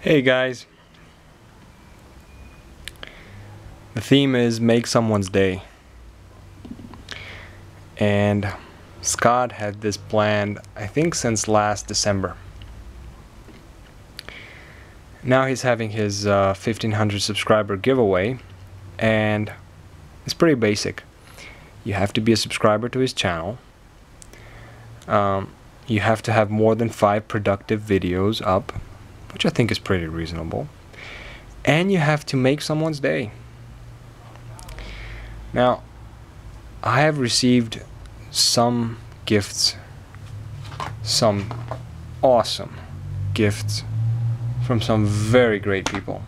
Hey guys, the theme is make someone's day, and Scott had this planned I think since last December. Now he's having his 1500 subscriber giveaway, and it's pretty basic. You have to be a subscriber to his channel. You have to have more than 5 productive videos up, which I think is pretty reasonable, and you have to make someone's day. Now, I have received some gifts, some awesome gifts from some very great people,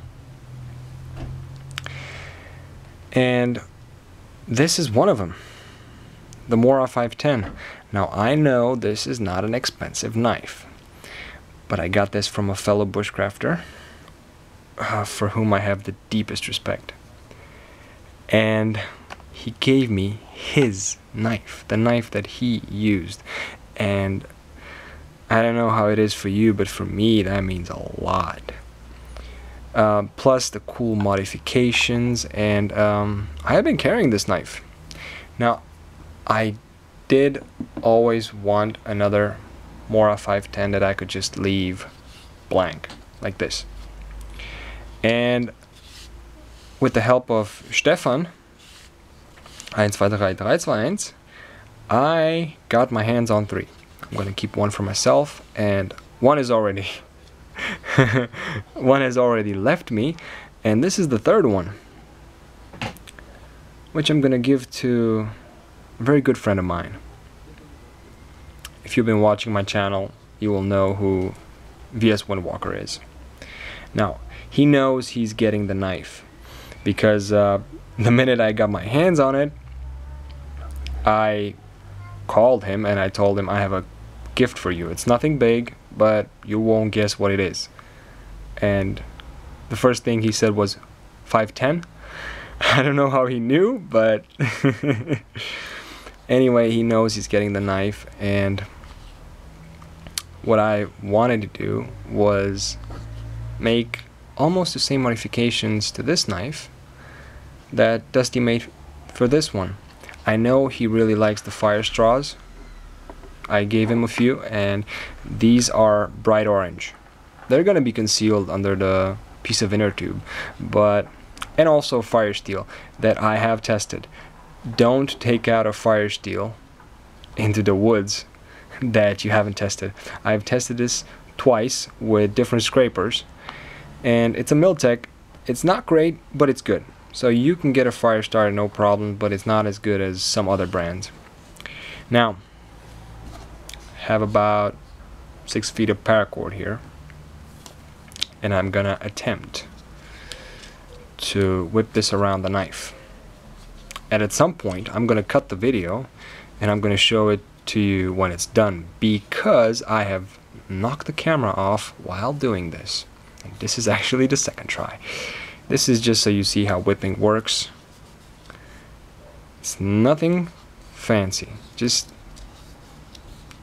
and this is one of them, the Mora 510. Now I know this is not an expensive knife, but I got this from a fellow bushcrafter for whom I have the deepest respect. And he gave me his knife, the knife that he used. And I don't know how it is for you, but for me that means a lot. Plus the cool modifications, and I have been carrying this knife. Now, I did always want another Mora 510 that I could just leave blank like this, and with the help of Stefan 123321, I got my hands on 3. I'm gonna keep one for myself, and one is already one has already left me, and this is the 3rd one, which I'm gonna give to a very good friend of mine. If you've been watching my channel, you will know who VS Windwalker is. Now, he knows he's getting the knife, because the minute I got my hands on it, I called him and I told him, I have a gift for you. It's nothing big, but you won't guess what it is. And the first thing he said was 510. I don't know how he knew, but anyway, he knows he's getting the knife, and what I wanted to do was make almost the same modifications to this knife that Dusty made for this one. I know he really likes the fire straws. I gave him a few, and these are bright orange. They're gonna be concealed under the piece of inner tube, and also fire steel that I have tested. Don't take out a fire steel into the woods that you haven't tested. I've tested this twice with different scrapers, and it's a Miltech. It's not great, but it's good. So you can get a fire starter no problem, but it's not as good as some other brands. Now, have about 6 feet of paracord here, and I'm gonna attempt to whip this around the knife. And at some point I'm gonna cut the video and I'm gonna show it to you when it's done, because I have knocked the camera off while doing this. And this is actually the 2nd try. This is just so you see how whipping works. It's nothing fancy. Just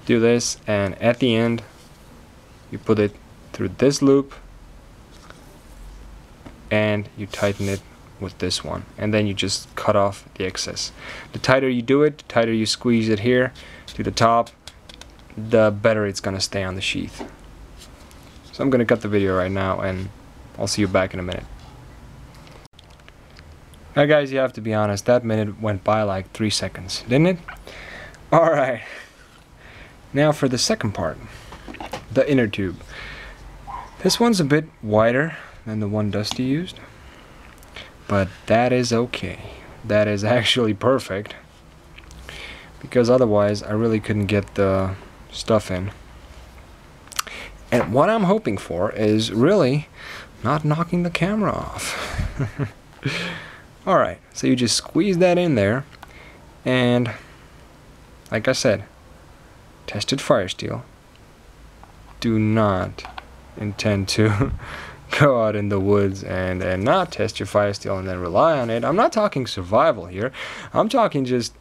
do this, and at the end you put it through this loop and you tighten it with this one, and then you just cut off the excess. The tighter you do it, the tighter you squeeze it here to the top, the better it's gonna stay on the sheath. So I'm gonna cut the video right now, and I'll see you back in a minute. Now guys, you have to be honest, that minute went by like 3 seconds, didn't it? Alright, now for the second part, the inner tube. This one's a bit wider than the one Dusty used, but that is okay. That is actually perfect, because otherwise I really couldn't get the stuff in. And what I'm hoping for is really not knocking the camera off. Alright, so you just squeeze that in there, and like I said, tested fire steel. Do not intend to go out in the woods and not test your fire steel and then rely on it. I'm not talking survival here. I'm talking just,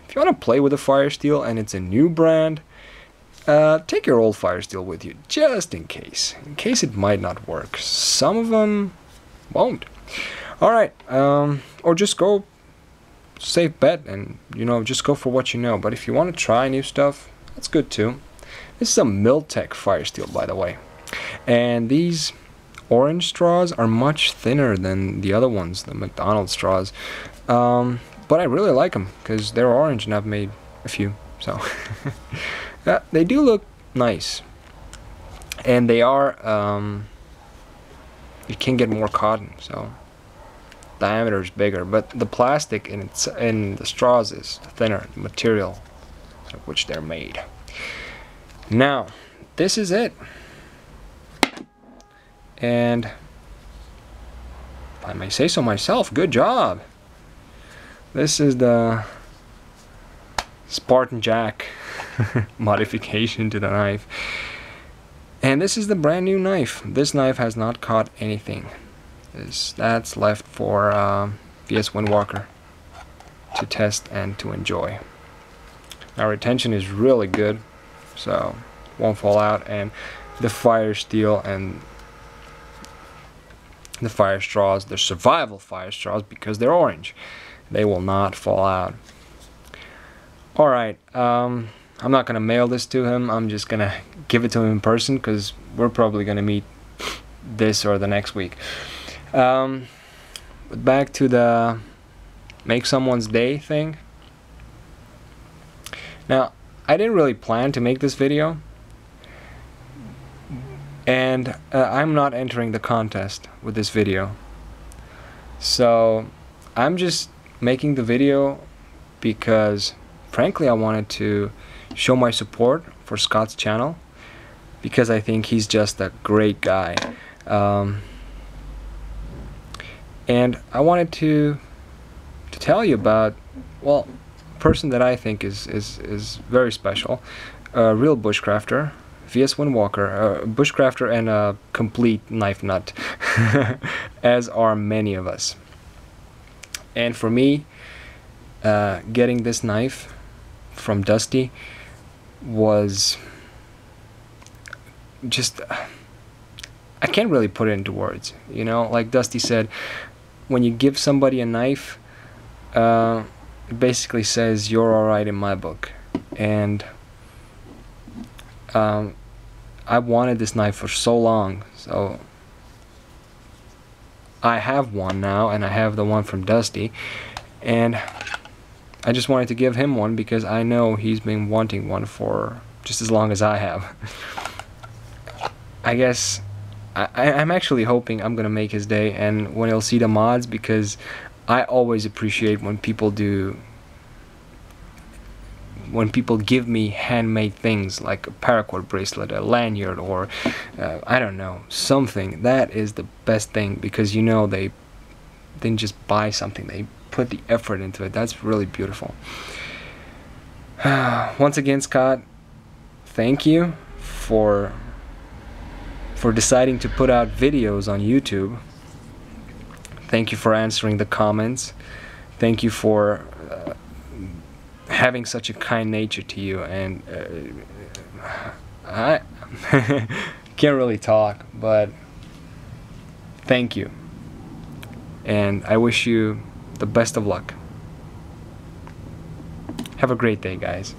if you want to play with a fire steel and it's a new brand, take your old fire steel with you, just in case it might not work. Some of them won't. Alright, or just go safe bet and, you know, just go for what you know. But if you want to try new stuff, that's good too. This is a Miltech fire steel, by the way. And these orange straws are much thinner than the other ones, the McDonald's straws. But I really like them because they're orange and I've made a few. So yeah, they do look nice. And they are, you can get more cotton, so diameter is bigger. But the plastic in the straws is thinner, the material of which they're made. Now, this is it. And if I may say so myself, good job. This is the Spartan Jack modification to the knife. And this is the brand new knife. This knife has not caught anything. That's left for VS Windwalker to test and to enjoy. Now retention is really good, so won't fall out, and the fire steel and the fire straws, the survival fire straws, because they're orange, they will not fall out. Alright, I'm not gonna mail this to him. I'm just gonna give it to him in person because we're probably gonna meet this or the next week. But back to the make someone's day thing. Now, I didn't really plan to make this video, and I'm not entering the contest with this video. So I'm just making the video because frankly I wanted to show my support for Scott's channel, because I think he's just a great guy. And I wanted to tell you about, well, a person that I think is very special, a real bushcrafter, VS Windwalker, a bushcrafter and a complete knife nut, as are many of us. And for me, getting this knife from Dusty was just, I can't really put it into words, you know. Like Dusty said, when you give somebody a knife, it basically says you're alright in my book. And I wanted this knife for so long, so I have one now, and I have the one from Dusty, and I just wanted to give him one because I know he's been wanting one for just as long as I have. I guess I'm actually hoping I'm gonna make his day, and when he'll see the mods, because I always appreciate when people give me handmade things like a paracord bracelet, a lanyard, or I don't know, something. That is the best thing, because you know they didn't just buy something, they put the effort into it. That's really beautiful. Once again, Scott, thank you for deciding to put out videos on YouTube. Thank you for answering the comments. Thank you for having such a kind nature to you, and I can't really talk, but thank you, and I wish you the best of luck. Have a great day, guys.